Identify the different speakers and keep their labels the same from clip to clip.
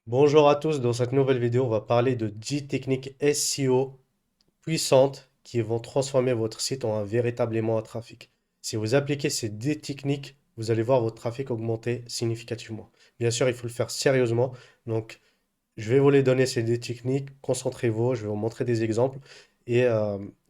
Speaker 1: Bonjour à tous, dans cette nouvelle vidéo, on va parler de 10 techniques SEO puissantes qui vont transformer votre site en un véritable aimant à trafic. Si vous appliquez ces 10 techniques, vous allez voir votre trafic augmenter significativement. Bien sûr, il faut le faire sérieusement. Donc, je vais vous les donner ces 10 techniques. Concentrez-vous, je vais vous montrer des exemples. Et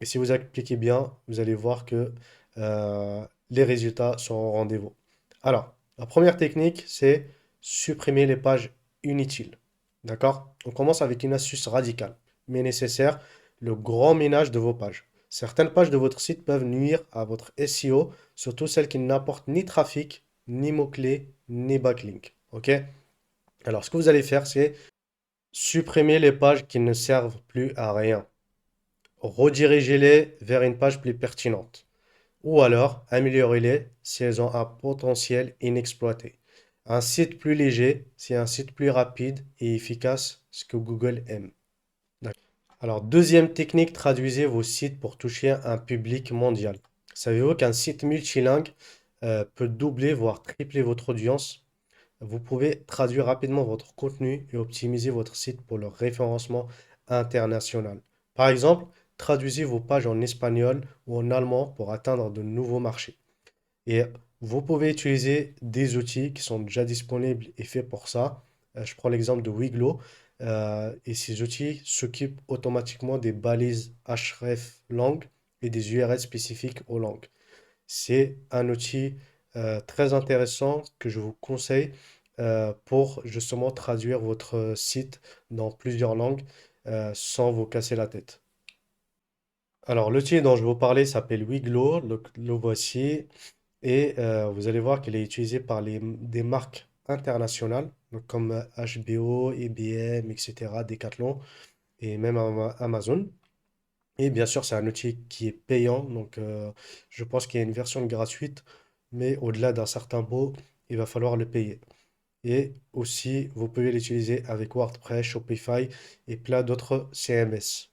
Speaker 1: si vous appliquez bien, vous allez voir que les résultats seront au rendez-vous. Alors, la première technique, c'est supprimer les pages inutiles. D'accord? On commence avec une astuce radicale, mais nécessaire, le grand ménage de vos pages. Certaines pages de votre site peuvent nuire à votre SEO, surtout celles qui n'apportent ni trafic, ni mots-clés, ni backlink. OK? Alors, ce que vous allez faire, c'est supprimer les pages qui ne servent plus à rien. Redirigez-les vers une page plus pertinente. Ou alors, améliorez-les si elles ont un potentiel inexploité. Un site plus léger, c'est un site plus rapide et efficace, ce que Google aime. D'accord. Alors, deuxième technique, traduisez vos sites pour toucher un public mondial. Savez-vous qu'un site multilingue peut doubler, voire tripler votre audience? Vous pouvez traduire rapidement votre contenu et optimiser votre site pour le référencement international. Par exemple, traduisez vos pages en espagnol ou en allemand pour atteindre de nouveaux marchés. Et vous pouvez utiliser des outils qui sont déjà disponibles et faits pour ça. Je prends l'exemple de Wiglo. Et ces outils s'occupent automatiquement des balises href langue et des URL spécifiques aux langues. C'est un outil très intéressant que je vous conseille pour justement traduire votre site dans plusieurs langues sans vous casser la tête. Alors, l'outil dont je vais vous parler s'appelle Wiglo, le voici, et vous allez voir qu'il est utilisé par des marques internationales, donc comme HBO, IBM, etc., Decathlon et même Amazon. Et bien sûr, c'est un outil qui est payant, donc je pense qu'il y a une version gratuite, mais au-delà d'un certain mot, il va falloir le payer. Et aussi, vous pouvez l'utiliser avec WordPress, Shopify et plein d'autres CMS.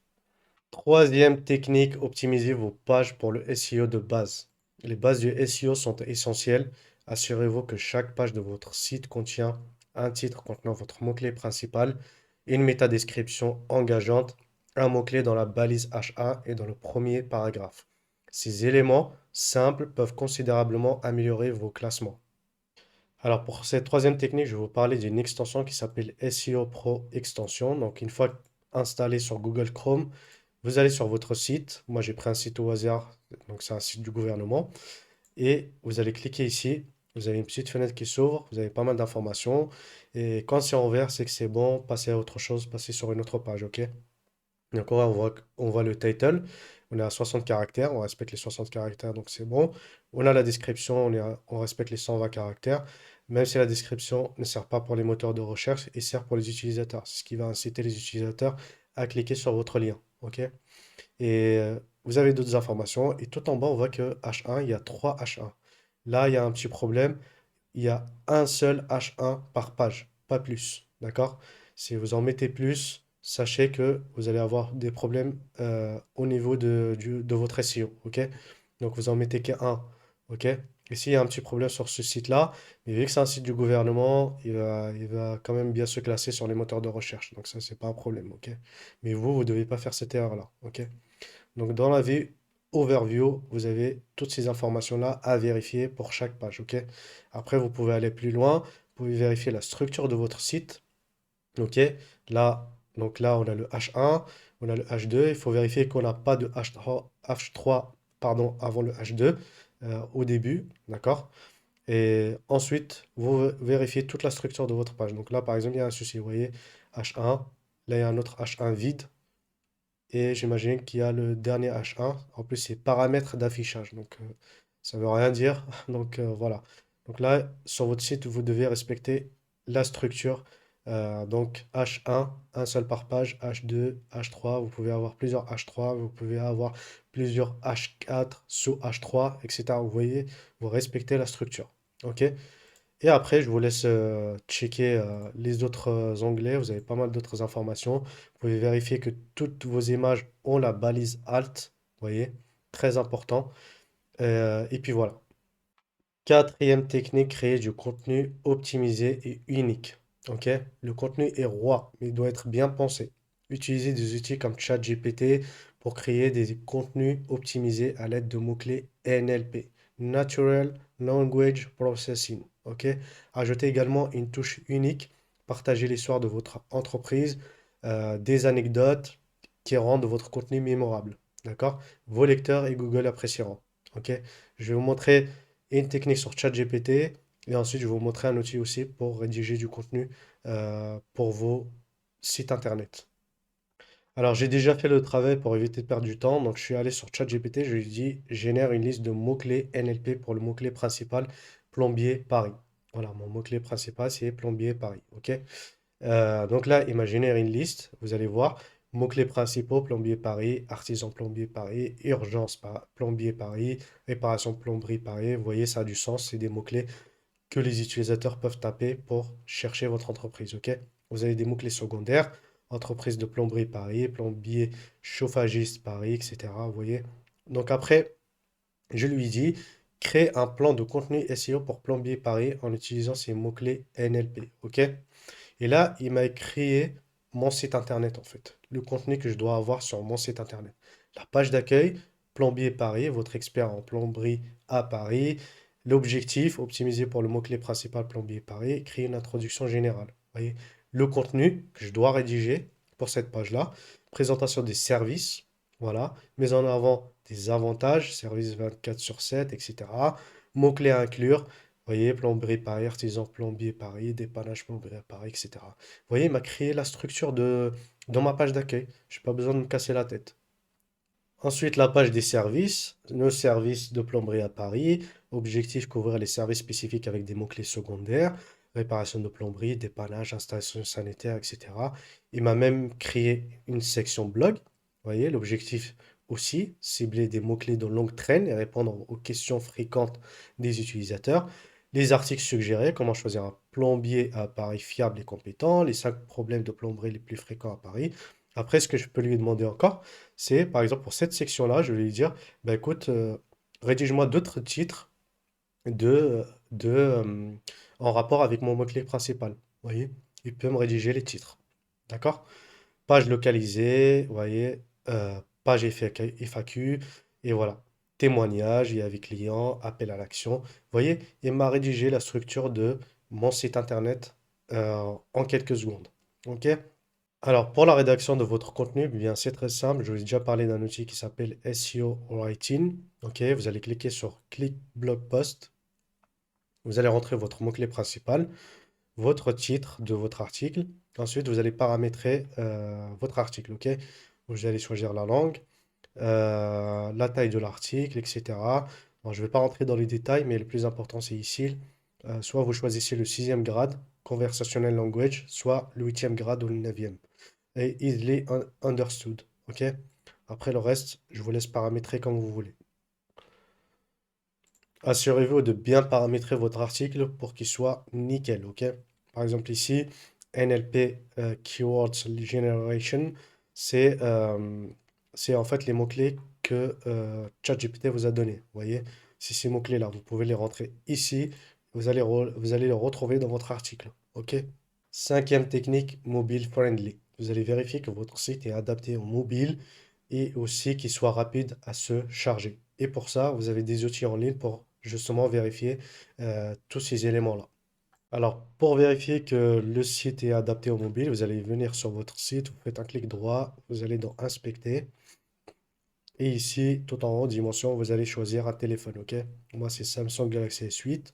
Speaker 1: Troisième technique, optimisez vos pages pour le SEO de base. Les bases du SEO sont essentielles. Assurez-vous que chaque page de votre site contient un titre contenant votre mot-clé principal, une métadescription engageante, un mot-clé dans la balise H1 et dans le premier paragraphe. Ces éléments simples peuvent considérablement améliorer vos classements. Alors pour cette troisième technique, je vais vous parler d'une extension qui s'appelle SEO Pro Extension. Donc une fois installée sur Google Chrome, vous allez sur votre site. Moi j'ai pris un site au hasard, donc c'est un site du gouvernement. Et vous allez cliquer ici. Vous avez une petite fenêtre qui s'ouvre. Vous avez pas mal d'informations. Et quand c'est en vert, c'est que c'est bon. Passez à autre chose. Passez sur une autre page. OK? Donc on voit le title. On est à 60 caractères. On respecte les 60 caractères. Donc c'est bon. On a la description. On respecte les 120 caractères. Même si la description ne sert pas pour les moteurs de recherche, elle sert pour les utilisateurs. C'est ce qui va inciter les utilisateurs à cliquer sur votre lien. OK? Et vous avez d'autres informations. Et tout en bas, on voit que H1, il y a 3 H1. Là, il y a un petit problème. Il y a un seul H1 par page, pas plus. D'accord? Si vous en mettez plus, sachez que vous allez avoir des problèmes au niveau de votre SEO. OK? Donc, vous en mettez qu'un. OK? Et s'il y a un petit problème sur ce site-là, mais vu que c'est un site du gouvernement, il va quand même bien se classer sur les moteurs de recherche. Donc, ça, c'est pas un problème. OK? Mais vous ne devez pas faire cette erreur-là. OK? Donc dans la vue Overview, vous avez toutes ces informations-là à vérifier pour chaque page, ok? Après, vous pouvez aller plus loin, vous pouvez vérifier la structure de votre site, ok? Là, donc là, on a le H1, on a le H2, il faut vérifier qu'on n'a pas de H3, pardon, avant le H2 au début, d'accord? Et ensuite, vous vérifiez toute la structure de votre page. Donc là, par exemple, il y a un souci, vous voyez, H1, là, il y a un autre H1 vide, et j'imagine qu'il y a le dernier H1. En plus, c'est paramètres d'affichage. Donc, ça veut rien dire. Donc, voilà. Donc là, sur votre site, vous devez respecter la structure. Donc, H1, un seul par page. H2, H3. Vous pouvez avoir plusieurs H3. Vous pouvez avoir plusieurs H4 sous H3, etc. Vous voyez, vous respectez la structure. OK? Et après, je vous laisse checker les autres onglets. Vous avez pas mal d'autres informations. Vous pouvez vérifier que toutes vos images ont la balise Alt. Vous voyez, très important. Et puis voilà. Quatrième technique, créer du contenu optimisé et unique. Ok? Le contenu est roi, mais il doit être bien pensé. Utilisez des outils comme ChatGPT pour créer des contenus optimisés à l'aide de mots-clés NLP, Natural Language Processing. Ok? Ajoutez également une touche unique. Partagez l'histoire de votre entreprise, des anecdotes qui rendent votre contenu mémorable. D'accord? Vos lecteurs et Google apprécieront. Ok? Je vais vous montrer une technique sur ChatGPT et ensuite je vais vous montrer un outil aussi pour rédiger du contenu pour vos sites internet. Alors, j'ai déjà fait le travail pour éviter de perdre du temps. Donc, je suis allé sur ChatGPT, je lui ai dit, génère une liste de mots-clés NLP pour le mot-clé principal, plombier Paris. Voilà, mon mot-clé principal, c'est plombier Paris. OK? Donc là, il m'a généré une liste. Vous allez voir, mots-clés principaux, plombier Paris, artisan plombier Paris, urgence plombier Paris, réparation plomberie Paris. Vous voyez, ça a du sens. C'est des mots-clés que les utilisateurs peuvent taper pour chercher votre entreprise. Ok? Vous avez des mots-clés secondaires, entreprise de plomberie Paris, plombier chauffagiste Paris, etc. Vous voyez? Donc après, je lui dis, crée un plan de contenu SEO pour plombier Paris en utilisant ces mots-clés NLP. Ok? Et là, il m'a créé mon site internet en fait. Le contenu que je dois avoir sur mon site internet. La page d'accueil, plombier Paris, votre expert en plomberie à Paris. L'objectif, optimiser pour le mot-clé principal plombier Paris, créer une introduction générale. Vous voyez, le contenu que je dois rédiger pour cette page-là, présentation des services, voilà, mise en avant des avantages, services 24 sur 7, etc. Mots-clés à inclure, vous voyez, plomberie Paris, artisan plombier Paris, dépannage plomberie à Paris, etc. Vous voyez, il m'a créé la structure dans ma page d'accueil. Je n'ai pas besoin de me casser la tête. Ensuite, la page des services, nos services de plomberie à Paris. Objectif, couvrir les services spécifiques avec des mots-clés secondaires. Réparation de plomberie, dépannage, installation sanitaire, etc. Il m'a même créé une section blog. Vous voyez, l'objectif aussi, cibler des mots-clés de longue traîne et répondre aux questions fréquentes des utilisateurs. Les articles suggérés, comment choisir un plombier à Paris fiable et compétent, les 5 problèmes de plomberie les plus fréquents à Paris. Après, ce que je peux lui demander encore, c'est, par exemple, pour cette section-là, je vais lui dire, bah écoute, rédige-moi d'autres titres de, en rapport avec mon mot-clé principal. Vous voyez? Il peut me rédiger les titres. D'accord? Page localisée, vous voyez, page FAQ, et voilà. Témoignage, il y a avis client, appel à l'action. Vous voyez, il m'a rédigé la structure de mon site internet en quelques secondes. OK? Alors, pour la rédaction de votre contenu, eh bien, c'est très simple. Je vous ai déjà parlé d'un outil qui s'appelle SEO Writing. Ok, vous allez cliquer sur Click Blog Post. Vous allez rentrer votre mot-clé principal, votre titre de votre article. Ensuite, vous allez paramétrer votre article. Ok, vous allez choisir la langue, la taille de l'article, etc. Bon, je ne vais pas rentrer dans les détails, mais le plus important, c'est ici. Soit vous choisissez le sixième grade, Conversational Language, soit le huitième grade ou le neuvième et easily understood. Ok? Après le reste, je vous laisse paramétrer comme vous voulez. Assurez-vous de bien paramétrer votre article pour qu'il soit nickel. Ok? Par exemple ici, NLP Keywords Generation, c'est c'est en fait les mots-clés que ChatGPT vous a donnés. Vous voyez? Si ces mots-clés-là, vous pouvez les rentrer ici. Vous allez les retrouver dans votre article. Ok? Cinquième technique, mobile friendly. Vous allez vérifier que votre site est adapté au mobile et aussi qu'il soit rapide à se charger. Et pour ça, vous avez des outils en ligne pour justement vérifier tous ces éléments-là. Alors, pour vérifier que le site est adapté au mobile, vous allez venir sur votre site, vous faites un clic droit, vous allez dans Inspecter. Et ici, tout en haut, dimension, vous allez choisir un téléphone, ok? Moi, c'est Samsung Galaxy S8.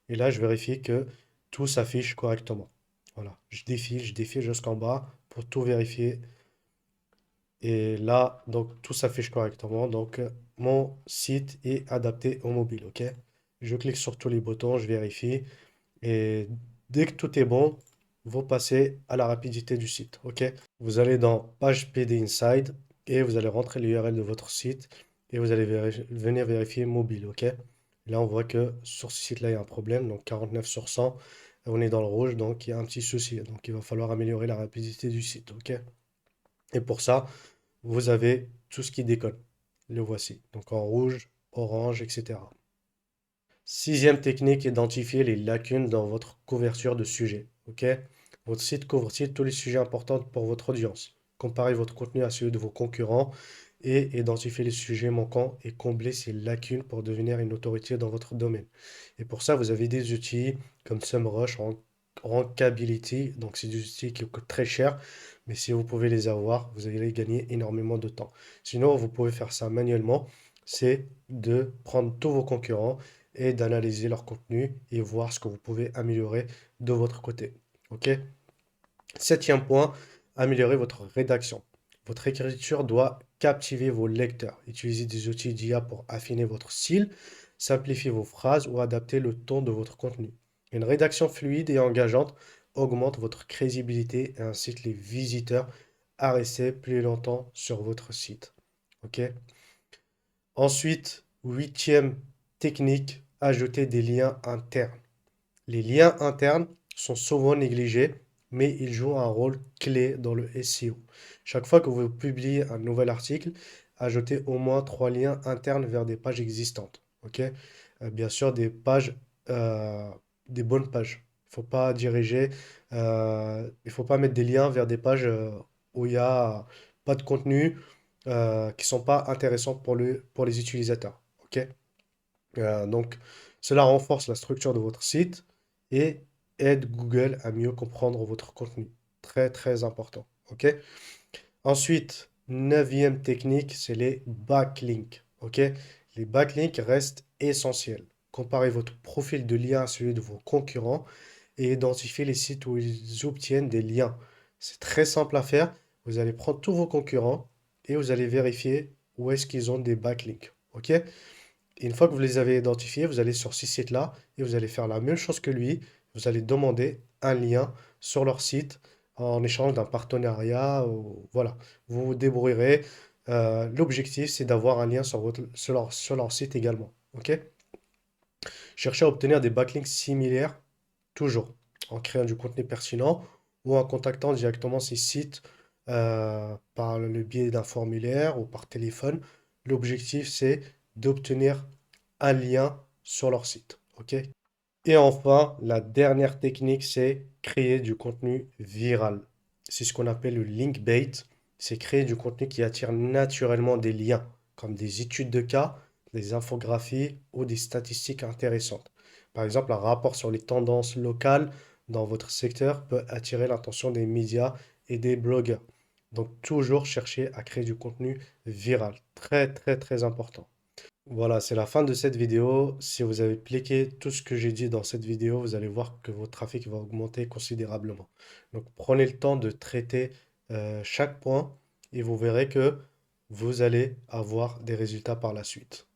Speaker 1: Et là, je vérifie que tout s'affiche correctement. Voilà, je défile jusqu'en bas pour tout vérifier. Et là, donc, tout s'affiche correctement. Donc, mon site est adapté au mobile, ok? Je clique sur tous les boutons, je vérifie. Et dès que tout est bon, vous passez à la rapidité du site, ok? Vous allez dans Page PD Inside et vous allez rentrer l'URL de votre site et vous allez venir vérifier mobile, ok? Là, on voit que sur ce site-là, il y a un problème, donc 49 sur 100, on est dans le rouge, donc il y a un petit souci. Donc, il va falloir améliorer la rapidité du site, ok? Et pour ça, vous avez tout ce qui déconne. Le voici. Donc en rouge, orange, etc. Sixième technique, identifier les lacunes dans votre couverture de sujet. Ok? Votre site couvre-t-il tous les sujets importants pour votre audience? Comparez votre contenu à celui de vos concurrents et identifiez les sujets manquants et comblez ces lacunes pour devenir une autorité dans votre domaine. Et pour ça, vous avez des outils comme SEMrush, Rankability. Donc, c'est des outils qui coûtent très cher, mais si vous pouvez les avoir, vous allez gagner énormément de temps. Sinon, vous pouvez faire ça manuellement, c'est de prendre tous vos concurrents et d'analyser leur contenu et voir ce que vous pouvez améliorer de votre côté. OK? Septième point, améliorer votre rédaction. Votre écriture doit captiver vos lecteurs. Utilisez des outils d'IA pour affiner votre style, simplifier vos phrases ou adapter le ton de votre contenu. Une rédaction fluide et engageante augmente votre crédibilité et incite les visiteurs à rester plus longtemps sur votre site. OK? Ensuite, huitième technique, ajouter des liens internes. Les liens internes sont souvent négligés, mais ils jouent un rôle clé dans le SEO. Chaque fois que vous publiez un nouvel article, ajoutez au moins trois liens internes vers des pages existantes. Ok? Bien sûr, euh, des bonnes pages. Il faut pas diriger, il faut pas mettre des liens vers des pages où il y a pas de contenu, qui sont pas intéressants pour les utilisateurs. Ok? Donc, cela renforce la structure de votre site et aide Google à mieux comprendre votre contenu. Très, très important. OK? Ensuite, neuvième technique, c'est les backlinks. OK? Les backlinks restent essentiels. Comparez votre profil de lien à celui de vos concurrents et identifiez les sites où ils obtiennent des liens. C'est très simple à faire. Vous allez prendre tous vos concurrents et vous allez vérifier où est-ce qu'ils ont des backlinks. OK? Et une fois que vous les avez identifiés, vous allez sur ces sites-là et vous allez faire la même chose que lui. Vous allez demander un lien sur leur site en échange d'un partenariat. Voilà, vous vous débrouillerez. L'objectif, c'est d'avoir un lien sur leur site également. OK? Cherchez à obtenir des backlinks similaires, toujours, en créant du contenu pertinent ou en contactant directement ces sites par le biais d'un formulaire ou par téléphone. L'objectif, c'est d'obtenir un lien sur leur site. OK? Et enfin, la dernière technique, c'est créer du contenu viral. C'est ce qu'on appelle le link bait. C'est créer du contenu qui attire naturellement des liens, comme des études de cas, des infographies ou des statistiques intéressantes. Par exemple, un rapport sur les tendances locales dans votre secteur peut attirer l'attention des médias et des blogueurs. Donc, toujours chercher à créer du contenu viral. Très, très, très important. Voilà, c'est la fin de cette vidéo. Si vous avez appliqué tout ce que j'ai dit dans cette vidéo, vous allez voir que votre trafic va augmenter considérablement. Donc prenez le temps de traiter chaque point et vous verrez que vous allez avoir des résultats par la suite.